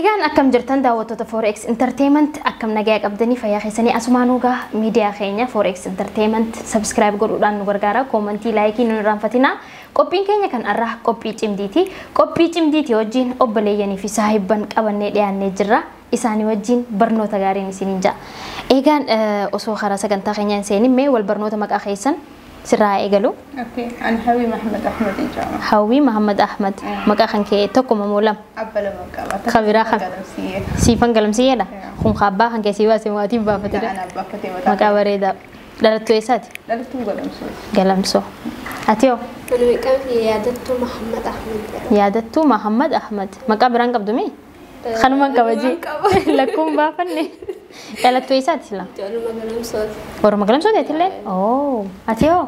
إيجان أكم جرتان داوتو فوركس انترتينمنت أكم نجاك أبدني فيا خيسني أسمانوجا ميديا خينيا فوركس انترتينمنت سبسكرايب قرودان نورجارا كومنتي لايكي نوران فتنا قبين كينيا كان أراه قبي تمديتي وجين أبلياني في صاحبن كأبني ليان نجرا إساني وجين برنو تجارين سنينجا إيجان أسوأ خراسة كان تخينيا سيني مي والبرنو تمك أخيسن سرعة إيجالو. أوكي أنا حوي محمد أحمد إجابة. حوي محمد أحمد. مكان كي تكو ممولم. أبلا مكان. خبيرة خم. سيفان قلمسية لا. خم خابا خن كسيوا سمواتي بافتة. أنا بافتة. مكان بريدا. دلتو إسات. دلتو قلمسو. قلمسو. أتيو. أنا مكان يادتو محمد أحمد. يادتو محمد أحمد. مكان برانك بدومي. خنومان كواجي. لكم بافني. دلتو إسات لا. ورا مقلم صوت يتلين. أوه. أتيو.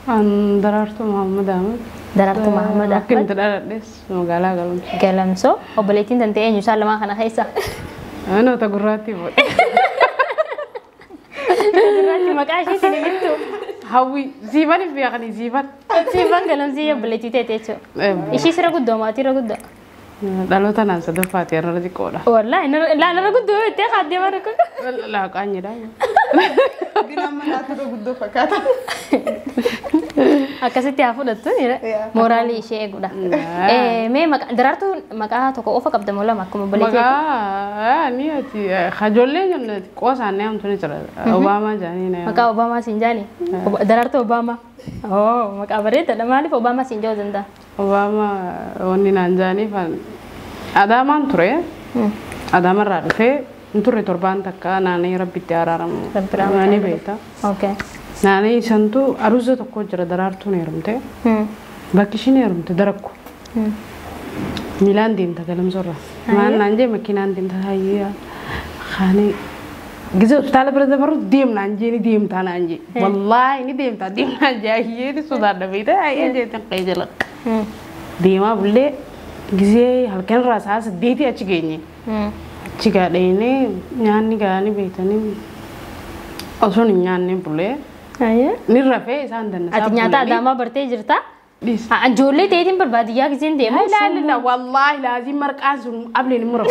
أنا درارتو محمد أحمد. درارتو محمد أحمد. كنت درارتس مقالة قلمسو. قلمسو. وبليتين تنتين يسال ما خنا خيسا. أنا تقرأتي بود. تقرأتي مكاشي تنيجتو. هاوي زيبان في أغني زيبان. زيبان قلمسية بليتي تيتشو. إيشي سرا قدو ما تيرا قدو. دالو تنا سدفاتي أنا رضي كولا. والله لا أنا قدو تأخذ ما ركوك. لا كأني دا. دينا ما ناتو قدو فكاتا. Akkasitti hafu dattu ni morali ishee eegudha. Mee daraartu maqaa tokko ofa qabda moo lama akkuma boleetee? Maqaa ni ati hajoollee jenna qoosaanee hamtu ni jira. Obaamaa jaanii na. Maqaa Obaamaa siin jaani? Daraartu Obaamaa. Oh maqaa bareedaadha maaliif Obaamaa siin jahu danda'a? Obaamaa wanni naan jaanii fan Adaamaan ture. Adaamarraa dhufee turre torbaan takka naannoo rabbitti araaramu. Naannoo beektaa. Okay. Naannoo santu aruuza tokko jira daraartuu ni heerumte. Bakki isheen heerumte darakku. Miilaan deemta galamsorra. Maan naan jee makiinaan deemta hayyaa. Kaanii gize hospitaala bira dabaru deemnaan jee ni deemtaa naan jee. Wallaahi ni deemtaa deemnaan jee hayyee ni sodaadha beektaa hayyee jeetan qeejala. Deemaa bullee gizee halkan irraa sa'a 8 achi geenye. Achi gaadheenee nyaanni gaanii beektanii osoo hin nyaanne bullee. Ni rafee isaan danna. Ati nyaata Adaamaa bartee jirta? Ijoollee ta'eetiin barbaadiyyaa giseen deemu. Laa wallaahi laazim marqaan sun ableen mura.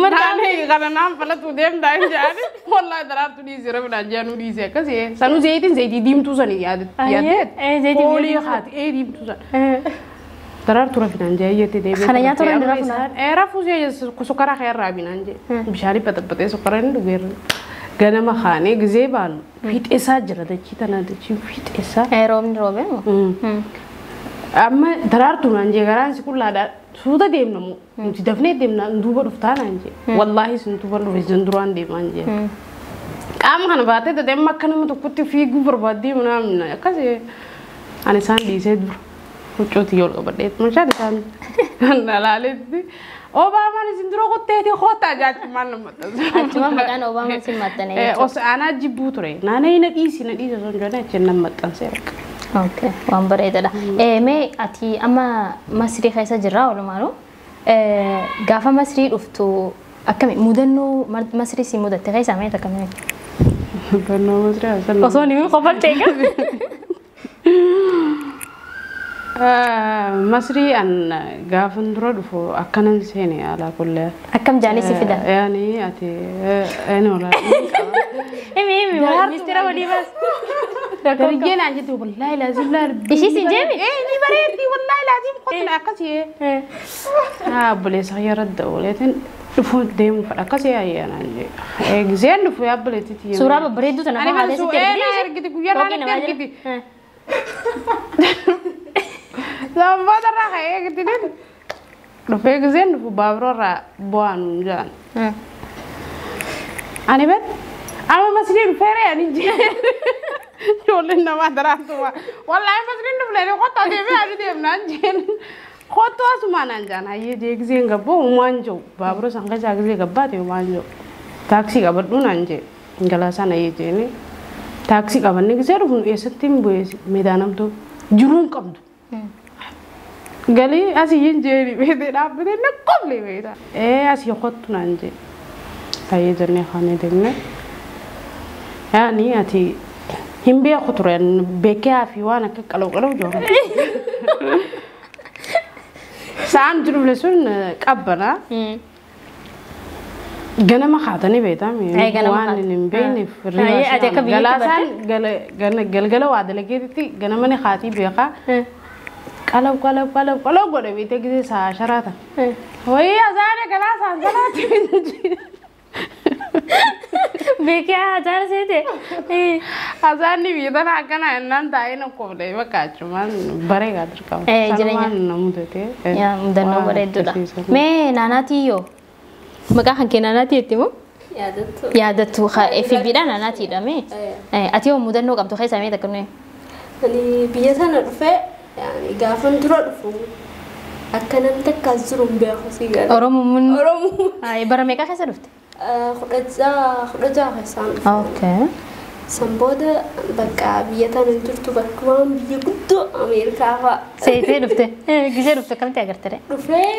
Marqaan kana naan falatu deemtaa hin jaani. Wallaahi daraartu dhiisee rabnaan jaanuu dhiisee akkasii. Sanuu zayitiin zayitii diimtuu sanii yaadde. Foolii haati diimtuu sana. Daraartu rafinaan jaayyatti deebi'ee. Kana nyaata warreen rafinaan. Rafuu sukkaara xeerraa binaan jee. Bishaanii baxabbaxee sukkaara inni dhugeerra. Ganama khaanee gizee baalu fiixeessaa jira dachii tana dachii fiixeessaa. Roobni roobee. Amma daraartu naan jee garaan si qullaadhaa suuta deemnamu nuti dafnee deemna duuba dhuftaa naan jee. Wallaahi sun duuba dhufe sun duraan deemaan jee. Qaama kana baatee dademma akka nama tokkotti fiiguu barbaaddee munaamna akkasii ani isaan dhiisee dura huccuutii yoo qabadheet mashaan isaan dhalaaleetti. Obaamaan isin dura qotteeti hoota jaatti maal namatti. Achuma maqaan Obaamaa sin maxxane jechuudha. Os aanaa jibbuu ture. Naannoo na dhiisi sun joona achiin nama maxxansee rakka. Okay, waan bareedaadha. Mee ati amma Masrii keessa jirraa walumaanuu gaafa Masrii dhuftu akkami mudannoo Masrii si mudatte keessaa meeta akkami? Mudannoo Masrii hasan. Osoo ni qofaltee Masrii an gaafan dura dhufu akkanan seeni ala kulle. Akkam jaanii si fida? Yaani ati enola. Emi ministeera walii baas. Riggeen aan jettu wallahi laazim laa. Ishii si jeemi? Ni bareeddi wallahi laazim qotin akkasii. Buleessa yaradda ooleetin dhufu deemu fadha akkasii ayyaanaan jee. Gizeen dhufu yaabaleetitti. Suuraa babbareedduu tana fa'aa haala sitti ergiti. Ani ergiti guyyaa ergiti. Zamboota irraa ka'ee eeggatanii dhufee gizeen dhufu baabura irraa bu'aan jaan. Ani bet amma Masrii dhufeeree ani jee. Ijoolleen namaa daraartuma. Wallaahi Masrii dhuflee qottaa deemee ani deemnaan jeen. Qottuu asumaan aan jaan hayyee jee gizeen gabboo uumaan jiru baabura san keessaa gizee gabbaate uumaan jiru. Taaksii qabadhuun aan jee galaasaan hayyee jeeni. Taaksii qabanne gizee dhufu eessatti hin bu'eesi meedaanamtu jiruun qabdu. Gali asii jeeri beete dhaabbatee naqqoblee beeta. Asii qottu naan jee. Hayyee jennee kaanee deemne. Yaani ati hin beeku ture beekee fi waan akka qaloo joora. سان جنوب لسون قبنا ganama khaatani beetami waan nin beeni galgala waa dalageeti ganamani khaati beeqa qalab gode beete gide saa sharata way azane gala saa salati beeke azane sete azani biidana kana nan daayina qobde bakachuman barega dirka jirenya namudete ya mudanno bareedudha me nanatiyo maqaa kan keenanaati jettimu yaadattu FB dhaan anaati dhame ati yoo mudannoo qabdu keessa mee takkanne ani biyya sana dhufe gaafan dura dhufu akkanan takka jiru beeku si gara Oromoo ay bara meeqa keessa dhufte khudajaa keessaan okay sambooda bakka biyya tana jirtu bakka waan biyya guddoo Ameerikaa fa'a seetee dhufte gisee dhufte akkamitti agartee dhufee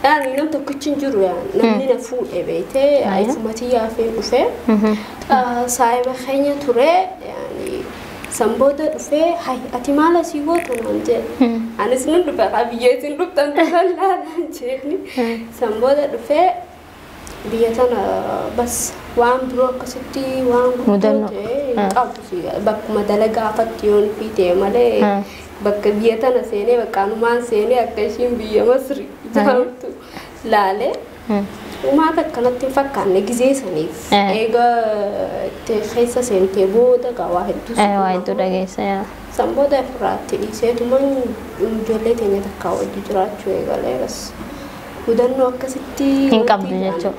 يعني لم تكن جرو نمني نفوق بيته عيفمتي يافي وفي صاحب خيني ترى يعني سامبودا وفي هاي أتمالا سيقول تنانجي أنا سنون ربع بيجي رب تنتظر لا نجيني سامبودا وفي بيتنا بس وام بروك ستي وام مدلنا أبوسي بق مدلقة فتيون في تيمالي بق بيتنا سيني بقانومان سيني أكشين بيا مصري جاوتو لاله وما تكلمت فكرني جزء سنيف إيجا تخيسة سنتي بودا كواحد دوسي واحد دودا جيسة سامبودا فراتي سيتو من جولة تانية تكاو جرات شوي قالي بس مدنو أكستي إنكابدو جاتو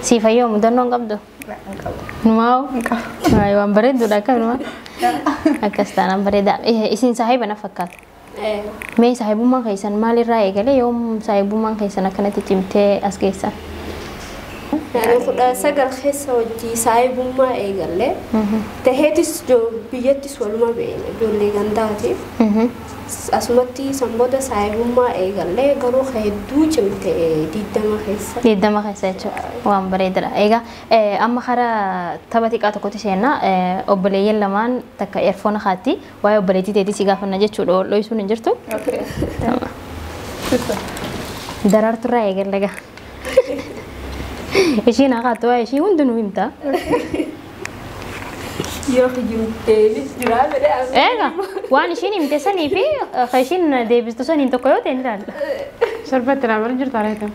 سيفايو مدنو إنكابدو نماو أيوة بريدو داكا نما أكستانا بريدا إسين صاحب أنا فكرت مي صاحبو ما كيسان مالي راي قالي يوم صاحبو ما كيسان كانت تيمتي أسكيسا يعني خدا سجل خيسة ودي صاحبو ما قالي تهيتس جو بيجتس والما بين جو اللي عنداتي أسمتي سامبودا صاحبو ما قالي قالوا خيدو جمتي ديدا ما خيسة جو وام بريدلا إيجا أما خرا تبتي كاتو كنت شينا أبليين لمان تك إيرفون خاتي ويا أبليتي تدي سيجا فنجة شلو لو يسون نجرتو درار ترى إيجا لجا إيشي ناقاتو إيشي وندنو إمتى إيجا وأنا شيني متسني في خشين ديبس تسوني إنتو كيو تندال شربت العمل جرت عليها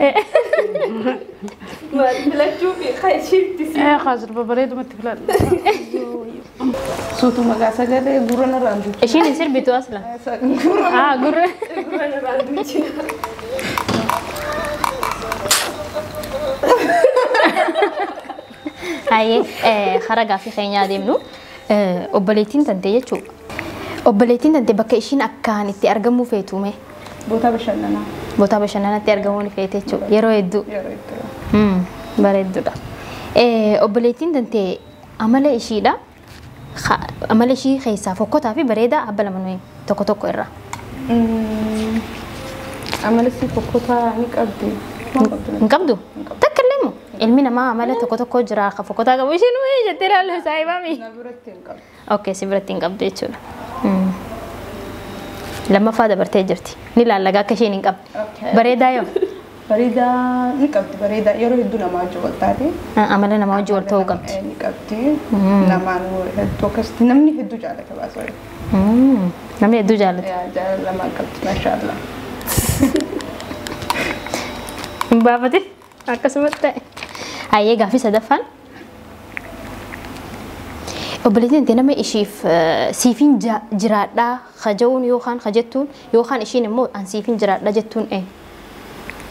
ما لا تشوفي خشين تسي خازر ببريد ما تفلت صوتو مقاسة قال قرنا راندو إيشي نصير بيتو أصلا قرر قرنا راندو هاي خرجا في خينيا ديمنو أبليتين تنتي شو أبليتين تنتي بكيشين أكان تي أرجمو فيتومه بوتا بشننا تي أرجموني فيتي شو يرو يدو بريدو دا أبليتين تنتي عمله إشي دا عمله إشي خيسا فوقتها في بريدة قبل منوي توكو إرا عمله سي فوقتها نقبدي نقبدو تكلموا المينا ما عملت توكو جرا فوقتها قبل شنو هي جتيرا له سايبا مي اوكي سيبرتين قبدي شو لما فادا برتي جرتي نلا لغا كشي نقب بريدا يوم بريدا نقبت بريدا يرو هدونا ما جوالتاتي عملنا ما جوالتو قبت نقبتي لما هدو كست نمني هدو جالك باسوي نمني هدو جالك يا جال لما قبت ما شاء الله بابتي أكسمت هاي قافي سدفان وبلدين دينا ما إشيف سيفين جرادا خجون يوخان خجتون يوخان إشي نمو عن سيفين جرادا جتون إيه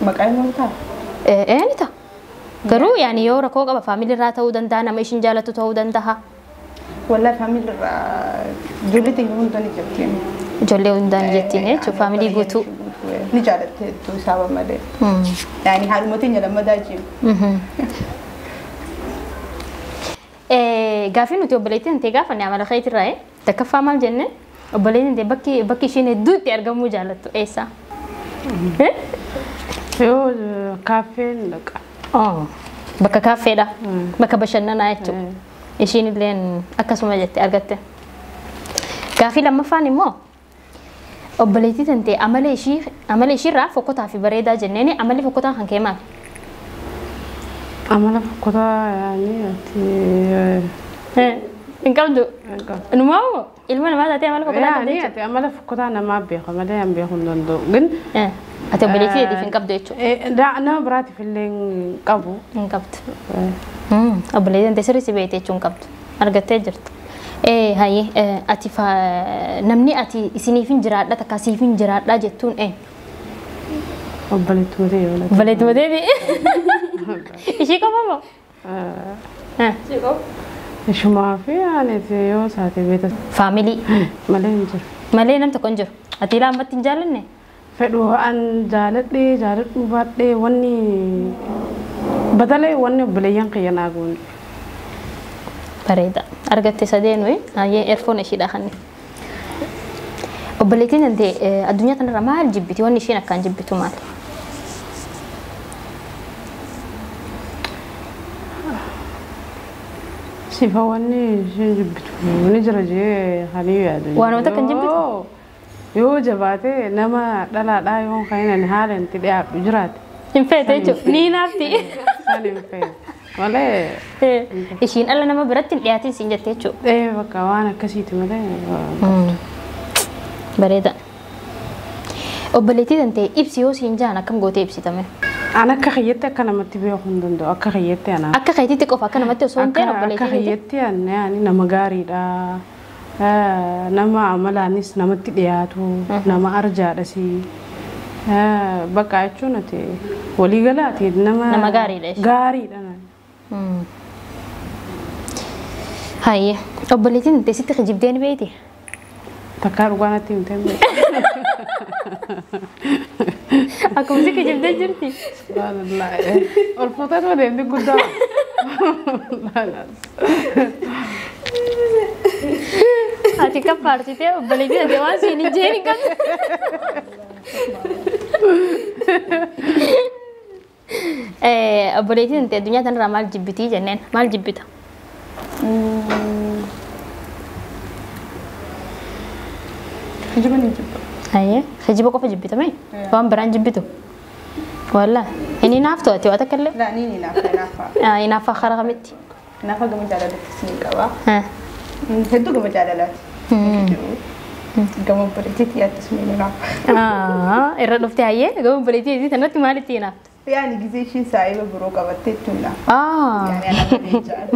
مقاي موتا إيه نتا قرو يعني يورا كوكا بفاميلي راتا ودن دانا ما إشين جالتو تو ودن دها والله فاميلي جولتي هون دوني جبتين جولي ودن جتين إيه شو فاميلي قوتو نجالت تو سابا مدي يعني حالمتين لما داجي قافين وتي وبليتين تي قافن يعمل خيط الرأي تكفى مال جنة وبليتين تي بكي شيء ندود ترجمو جالتو إيسا يو كافيه لك بكا كافيه ده بكا بشننا نايتو إيشين اللين أكسو ما جت أرجعت كافي لما فاني مو obboleettii tantee amala ishiirraa fokkotaa fi bareedaa jenneeni amalli fokkotaa kan kee maali? Amala fokkotaa hin qabdu. Numaa ilma namaa taatee amala fokkotaa taatee jechuudha. Amala fokkotaa namaa beeka malee hin beeku hin danda'u. Ati obboleettii dheedhiif hin qabdu jechuudha. Nama biraatiif illee hin qabu. Hin qabdu. Obboleettii tantee sirriitti beekte jechuun qabdu. Argattee jirtu. Hayyee ati namni ati isiniif hin jiraadha takka siif hin jiraadha jettuun obboleettii matee yoo laata. Obboleettii matee ishii qofa moo? Ishii qofa. Ishumaa fi aaneeti yoo saate beekta. Faamilii. Malee hin jiru. Malee nam tokko hin jiru. Ati laammatti hin jaallanne? Fedhu an jaaladhu baadhee wanni badalee wanni obboleeyyan kiyyanaa goone. Bareeda. Argatte sadeenuu hayyee eerfoon ishiidha kanni. Obboleettiin tantee addunyaa kanarra maal jibbiti? Wanni ishiin akkaan jibbitu maali? Sifa wanni ishiin jibbitu ni jira jee hanii yaadu. Waanuma takka hin jibbitu? Yoo jabaate nama dhalaadhaa yoo ka'inan haala itti dhiyaatu jiraate. Hin feete jechuudha. Ni naafti. Isaan hin feete. Malee. Ishiin dhala nama biratti hin dhiyaatin siin jettee jechuudha. Bakka waan akkasiiti malee. Bareeda. Obboleettii tantee ibsi yoo siin jaan akkam gootee ibsitame? An akka kiyyatte akka namatti beeku hin danda'u. Akka kiyyatte ana. Akka kiyyatte qofa akka namatti osoo hin ta'in obboleettii tantee. Akka kiyyatte ani nama gaariidha. Nama amalaanis namatti dhiyaatu. Nama arjaadhas. Bakka jechuun ati waliigalaati nama gaariidha. Gaariidha. Hayyee obboleettiin tantee sitti kijibdee ni beekti? Takkaa dhugaanatti hin ta'e. Akkuma si kijibdee jirti? Ol fuuteetu adeemti guddaa. Ati kaffaarsitee obboleettii tantee waan siin hin jeeni qabdu. Obboleettii tantee addunyaa kanarraa maal jibbitii jenneen? Maal jibbita? Hijiba ni jibba. Hayyee hijiba qofa jibbitame? Waan biraan jibbitu? Wallaa inni naaftu ati waa takka illee? Laa ni naafa. Naafa karaa kamitti? Naafa gama jaalalatti ni qaba. Hedduu gama jaalalaati. Gama obboleettiitti yaaddas ni naafa. Irra dhuftee hayyee gama obboleettiitti tanatti maalitti naaftu? Yani ጊዜ እሺን ሳይበ ብሮ ቀበቴቱና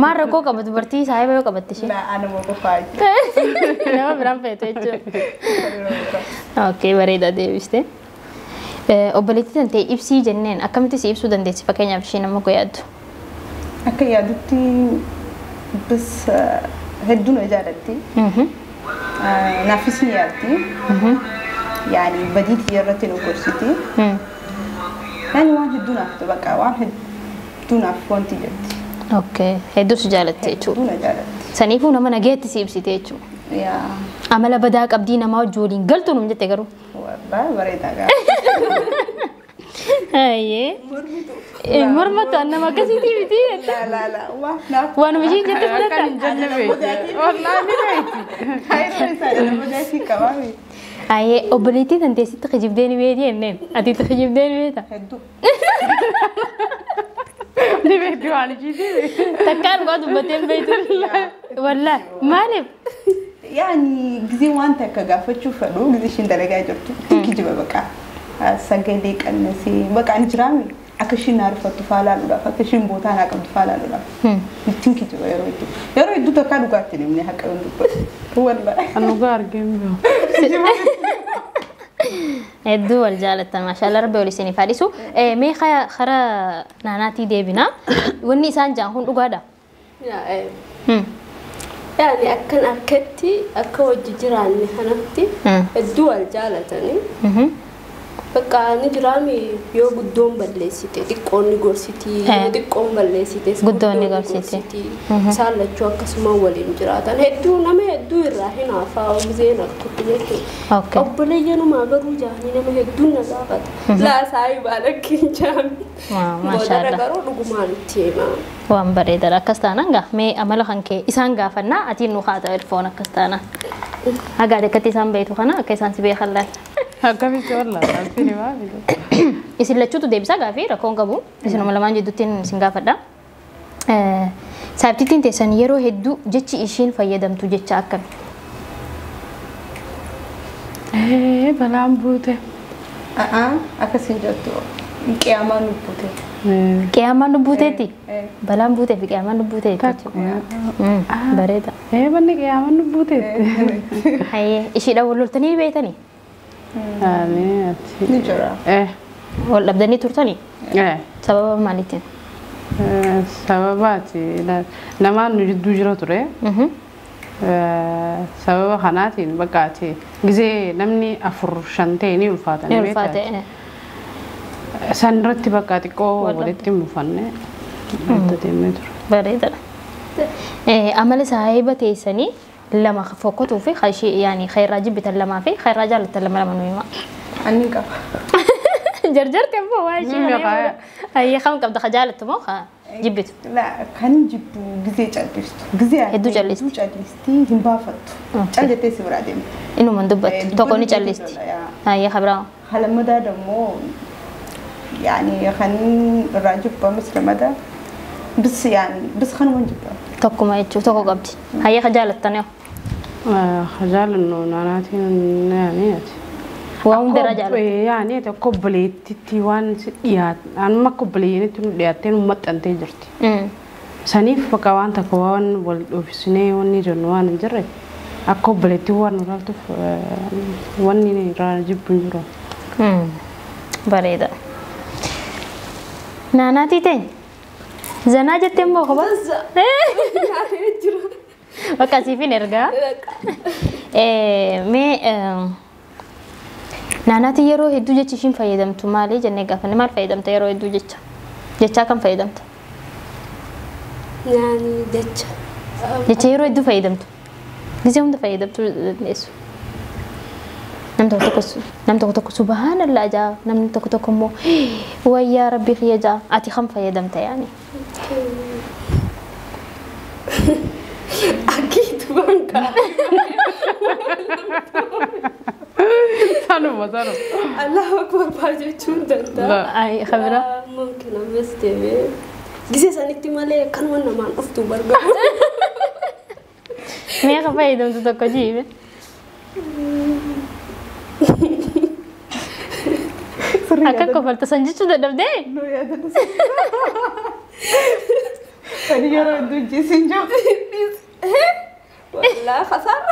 ማን ረኮ ቀበት በርቲ ሳይበ ቀበትሽ ላ አነ ወቆፋይ ነው ብራን ፈተች ኦኬ በሬዳ ዴቪስቴ ኦቦሌቲ ተንቴ ኢብሲ ጀነን አከምቲ ሲብሱ ደንዴስ ፈከኛ ፍሺ ነሞ ቆያዱ አከ ያዱቲ ብስ ሄዱ ነው ጃለቲ ናፊስኒ ያልቲ ያኒ በዲት የረቲ ነው ኮርሲቲ يعني واحد هدونا بقى واحد هدونا فونتي جدي اوكي هدوس جالتي تشو هدونا جالت سنيفو نما نجيت سيبسي تيچو يا عمل بدا قبدينا ما جولين قلتو نم جت غرو والله بريدا اي مرمت انا ما كسيتي بيتي لا وانا مشي جت كان جنبي والله ما بيتي هاي رساله لما جاتي كوامي اي اوبليتي تنتي ست خجبدني بيدي انن ادي تخجبدني بيتا هدو دي بيتي على جدي تكان قعد بتين بيت والله مالب يعني غزي وانت كغافتشو فدو غزي شين درجا جرتو تيجي بقى سجلي قنسي بقى انجرامي اكشين عارفه تفالالو لا فكشين بوتا انا قد تفالالو لا تيجي يرو يدو تكادو قاتني من حق والله انا غار جيم الدول جالت ما شاء الله ربي ولسني فارسو مي خرا ناناتي ديبنا وني سان جان هون دغادا يعني أكن أكتي أكوج جيراني هنفتي الدول جالتني Bakka ni jiraami yoo guddoon balleessite xiqqoon ni gorsiti xiqqoon balleessite Guddoon ni gorsiti. isaan lachuu akkasuma waliin jiraatan hedduu nama hedduu irraa hin haafaa gizeen akkatti jechuudha. Okay. Obboleeyyanumaa garuu jaanii nama hedduun na gaafata. Laasaayii baadakkiin jaami. Boodara Maashaallah. garuu dhugumaan itti himaa. Waan bareedaadha. Akkas taanaan gaa mee amala kan kee isaan gaafannaa atiin nu haata ilfoon akkas taanaan. Hagaa dekkatti isaan beektu kana akka isaan si beekan laal. Akkamitti wallaahi asii waa Isin lachuutu deebisaa gaafii rakkoon qabu. Isinuma lamaan jidduuttiin isin gaafadha. Saabtittiin teessan yeroo hedduu jechi ishiin fayyadamtu jecha akkami? balaan buute. Akkasiin jirtu qiyaamaan nu buute. Qiyaamaan lubbuuteetti? Eh. Balaan buutee fi qiyaamaan lubbuuteetti jechuudha. Bareeda. Banni qiyaaman nu buuteetti. Hayyee ishiidhaan wal loltanii beektanii? Ni jira. Wal dhabdanii turtanii? Sababa maaliitiin? Sababaati namaan nu jidduu jira ture. Sababa kanaatiin bakkaati gizee namni 4-5 ta'e ni ulfaatan. Ni ulfaate. San irratti bakka xiqqoo walitti mufanne itti deemee ture. Bareedaadha. Amala saahiba teessanii lama fokkotuu fi yaani khayraa jibbitan lamaa fi khayraa jaallattan lama nu hima. Ani qaba. Jarjarte immoo waa ishee. Hayyee kam qabda ka jaallattu moo ka jibbitu? Kan jibbu gizee callistu. Gizee Hedduu callisti. hedduu callisti hin baafattu. Callettee si biraa deemti. Inuman dubbattu tokko ni callisti. Hayyee kabraa. Halamadaa dammoo يعني خلينا الراجب مثل مدى بس يعني بس خلينا نجيبها tokkuma jechuun tokko qabdi. Hayyee ka jaallattanii خجال إنه ناناتي يعني waa hundarra jaallatu. يعني تقبلت تيوان سيات أنا ما قبليني تنودياتين ومتأنتي جرتي سنيف بكوان تكوان والأوفيسني واني جنوان جري أقبلت تيوان ورالتف واني راجب بنجرو bareeda. Naanaatii ta'e zanaa jettee immoo qofa. Bakka siifin ergaa. Mee naanaatii yeroo hedduu jechi ishiin fayyadamtu maali jennee gaafanne maal fayyadamta yeroo hedduu jecha? Jechaa kam fayyadamta? Nyaani jecha. Jecha yeroo hedduu fayyadamtu. Gisee hunda fayyadamtu dandeessu. Nam tokko subhanallah jaa namni tokko immoo wayyaa rabbii kiyya jaa ati kam fayyadamta yaani. Akiitu banka. سانو الله أكبر باجتون دندا. Ay khabira. ممكن بس تبي. جزء سنكتي ماله كان وانا ما نفتو برجع. Mee ka fayyadamtu tokko jiibe. Akka kofalta san jechuu dadhabdee? No ya da su. Kani yaro dunji sinjo. والله خسارة.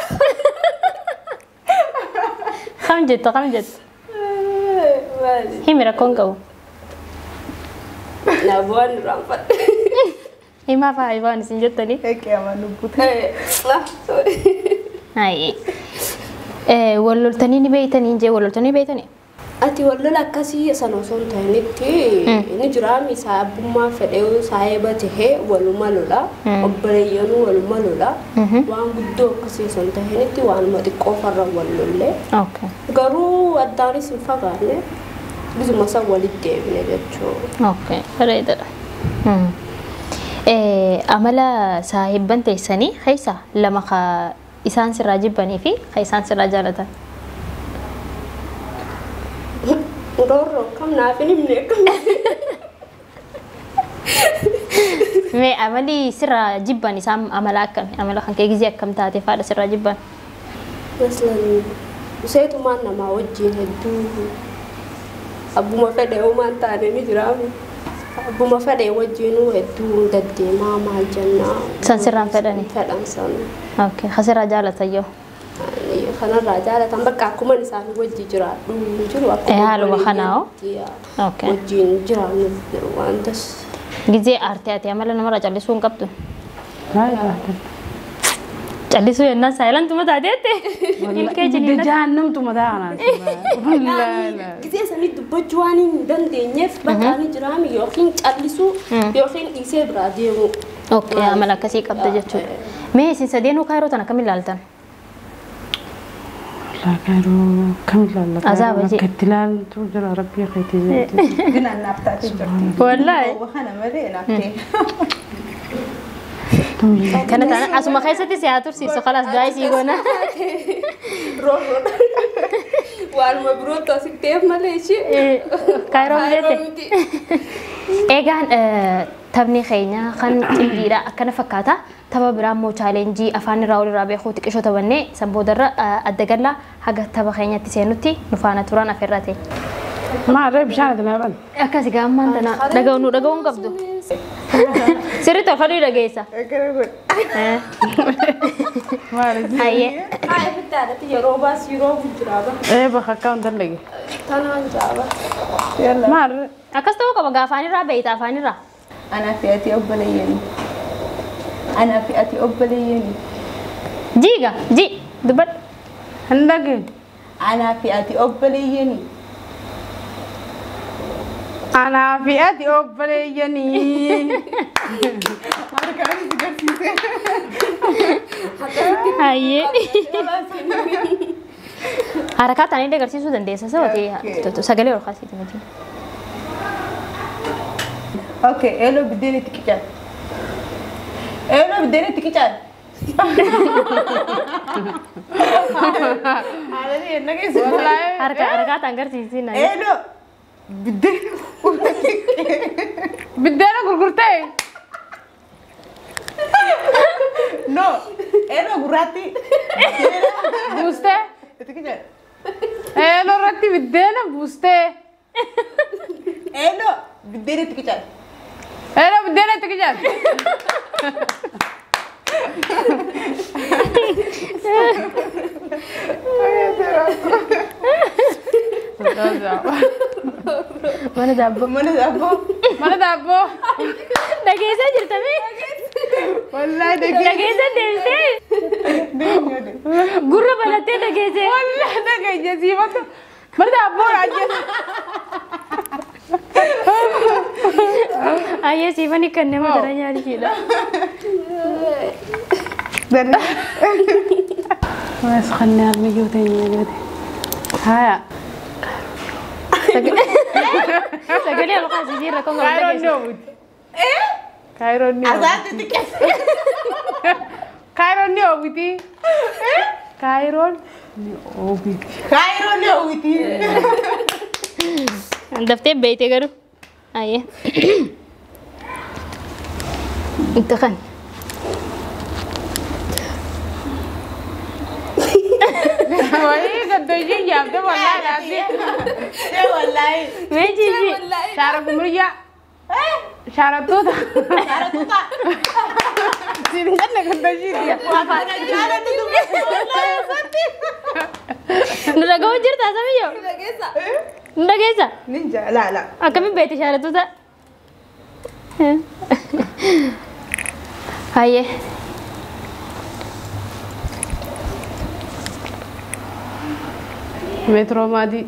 Kam jettu kam jettu. مالي. Himi rakkoon qabu. نبوان رامبل. Himaa fa'aa ibaan isin jettanii. Qiyaamaa nu buute. لا سوري. Haayee. Wal loltanii ni beeytanii jee wal loltanii beeytanii? Ati wallola akkasii sana osoo hin ta'initti ni jiraami saabummaa fedhee saayeba tahee waluma lola obboleeyyanuu waluma lola waan guddoo akkasii osoo hin ta'initti waanuma xiqqoo farra wal lolle Okay. garuu addaanis hin fagaanne bizuma san walitti deebine jechuudha. Okay. Bareedaadha. Amala saahibban teessanii keessa lama ka isaan sirraa jibbanii fi ka isaan sirraa jaalatan. Rorro kam naaf hin himne kam. Mee amali sirraa jibban isaan amala akkami? Amala kan kee gizee akkam taate faadha sirraa jibban? Maslan seetumaan namaa wajjin hedduu abbuma fedhe uumaan taane ni jiraami. Abbuma fedhe wajjinuu hedduu deddeemaa maal jennaa. San sirraan fedhani? Fedhan san. Okay. Ka sirraa jaalatan yoo? Kanarraa jaalatan bakka akkuma isaan wajji jiraadhu jiru haaluma kanaa okay. wajjin jiraannu jiru waan tas. Gizee aartee ati amala namarraa callisuu hin qabdu? callisu yenna silent mata deete ilke jiniina jahannam tu madaana wallahi gizee sanii dubbachuu waan hin dandeenyeef bakka ani jiraami yookiin callisu yookiin dhiisee biraa deemu. Okay, amala akkasii qabda jechuudha. Mee isin sadeenuu kaayiroo tana kam ilaaltan? la kaayiroo kam ilaaltan? Azaaba jee. Kattilaan tu jira rabbii keetii. Gina naaftaatee jirti. Wallahi. Kana malee naaftee. Kana tana asuma keessatti si haa tursiisu khalaas gaayisii goona. Waanuma biroo taasifteef malee ishee. Kaayiroo jeete. Egaan taphni keenya kan xiyyiidha akkana fakkaata. Tapha biraa immoo chaalenjii afaan irraa ol irraa beekuu xiqqishoo taphannee san boodarra adda gallaa haga tapha keenyatti seenutti nu faana turan afeerraa ta'e. Maarree bishaan adinaaban. Akkasi gaammaan tana dhaga'uun qabdu. Sirriitti ofaduu dhageessa. Hayyee. Haa ibiddaadhatti yeroo baas yeroo gujjiraaba. Bakka akkaan dallage. Tanaan jaaba. Maarree. Akkas ta'uu qaba afaan irraa beeyta afaan irraa. Anaa fi ati obboleeyyanii. Anaa fi ati obboleeyyanii. Jiiga ji dubbadhu. Hin dhageen. Anaa fi ati obboleeyyanii. Anaa fi ati obboleeyyanii. Harkaan si garsiise. Hayyee. Harakaa taanii agarsiisuu dandeessa sababni sagalee ol kaasiiti miti. Okay, elo biddeena itti qicaan. Elo biddeena itti qicaan. Haalli enna keessa. Harakaa taan agarsiisina. Elo biddeena. Biddeena gurgurtee. No, elo gurraatti. Buustee. Itti qicaan. Elo irratti biddeena buustee. Elo biddeena itti qicaan. Elo biddeena itti qicaan. Mana daabboo. Mana daabboo. Mana daabboo. Dhageessaa jirtamee? Wallahi Dhageessaa deemtee? Gurra banattee dhageessee? Wallahi dhageesse siifatu. Mana daabboo dhageesse. Ayyee siifani kan nama dara nyaadhiidha. Mas khannaa almiyyoo ta'e nyaate. Haya. Sagalee ol kaasii jirra kon Kairon ni obuti. Kairon ni obuti. Azaati xiqqeessa. Kairon ni obuti. Kairon ni obuti. Kaayiroo ni hawwiti. daftee beeytee garuu. Ayyee. Itti kan. Wayii gaddoojii yaabdee wallahi laatti. Wallahi. Meejiiji. Shaara gumuriyyaa. Shaara tuuta. Shaaratuta. Siin janne gaddoojii. Waafana jaalatu dubbatu wallahi asatti. Nu dhaga'uu jirtaa samiyyoo? Dhageessa. Nu dhageessa? Ninja laala. Akkamiin beekte shaaratuuta? Hayyee. Meetiroo maadii.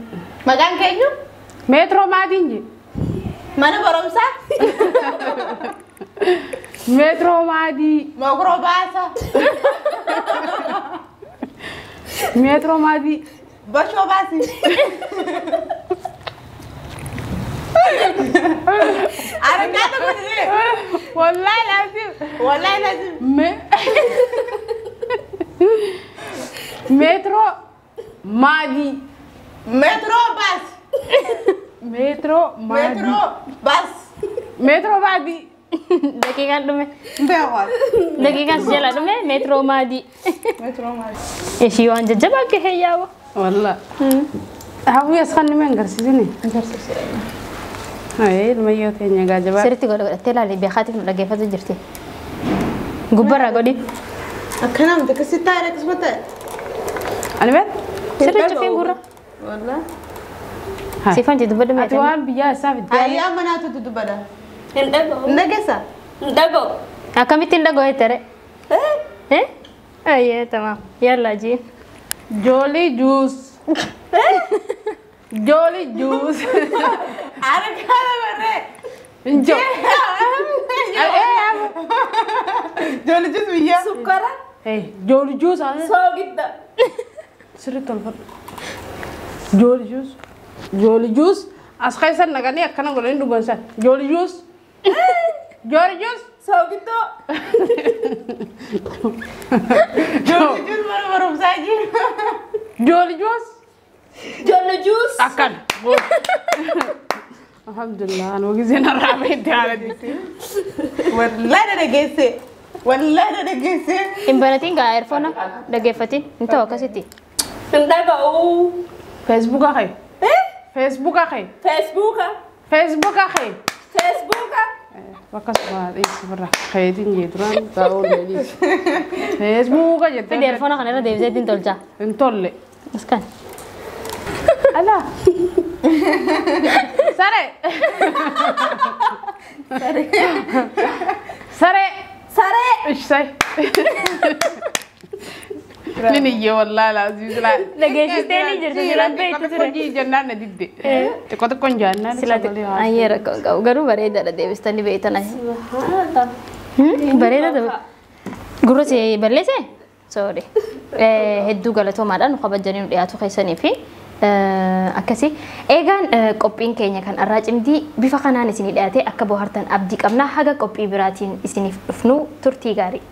Maqaan keenyu Meetiroo maadii nje. mana barumsaa Meetiroo maadii. Mokoroo baasa Meetiroo maadii. bashoo baasi. Argaa tokko dhibee. Wallahi laazim. Wallahi lazim. Meetiroo maadii. Meetiroo baas. Meetiroo maadii. Meetiroo baas. Meetiroo maadii. Daqiiqaan dhume. Beewwan. Daqiiqaan si jala dhume meetiroo maadii. Meetiroo maas. Ishii waan jajjabaa akka heeyyaaba. Wallah. Hawwi as kan nimen garsiisini. Ay, ilmayyoo teenya gaajabaa. Sirriitti godhattee ilaali beekaatiif nu dhaggeeffatu jirti. Gubbarraa godhi. Akkanaa miti akkasitti taa'e akkasuma ta'e. Ani beet? Sirriitti cufiin gurra. Wallahi. Sifanti dubbadhu Ati meetii. waan biyyaa isaa fiddee. Ayyaa manaatu dubbada. Hin dhaga'u. Nageessa. Hin dhaga'u. Akkamittiin dhagoo jettere? ايوه تمام يلا جين. جولي جوس. جولي جوس. عارف هذا مرة انجو. جولي جوز وياه سكرة ايه جولي جوس هذا سو جدا سرت الفر. جولي جوس. جولي جوس اسخي سن نغني اكنا غولين دوغان سن جولي جوس. جولي جوس سو جدا جولي جوز مرة مساجي جولي جوس جولي جوس اكن الحمد لله انا وجزينا الرابع على دي والله أنا جيسي والله أنا جيسي ان بنتين قا ايرفون دغفتين انت وكاسيتي عندك او فيسبوك اخي ايه فيسبوك اخي فيسبوك فيسبوك اخي فيسبوك بكس بعد ايش برا خيتين جدران تاول لي فيسبوك في جدا ايرفون خنيره ديف زيدين تولجا انتولي مسكن الا سري سري سارة ايش ساي نيجي والله العظيم لا دغيشتني جرت جلان بيت كنت جنان ندي كنت جنان سلات اير غرو بريدا ديفستني بيتنا بريدا غروسي برليسه سوري هدو غلطو مادان خبجني دياتو خيسني في akkasi eegaan qophiin keenya kan arraa cimdii bifa kanaan isinii dhiyaate akka bohaartan abdii qabna haga qophii biraatiin isiniif dhufnu turtii gaarii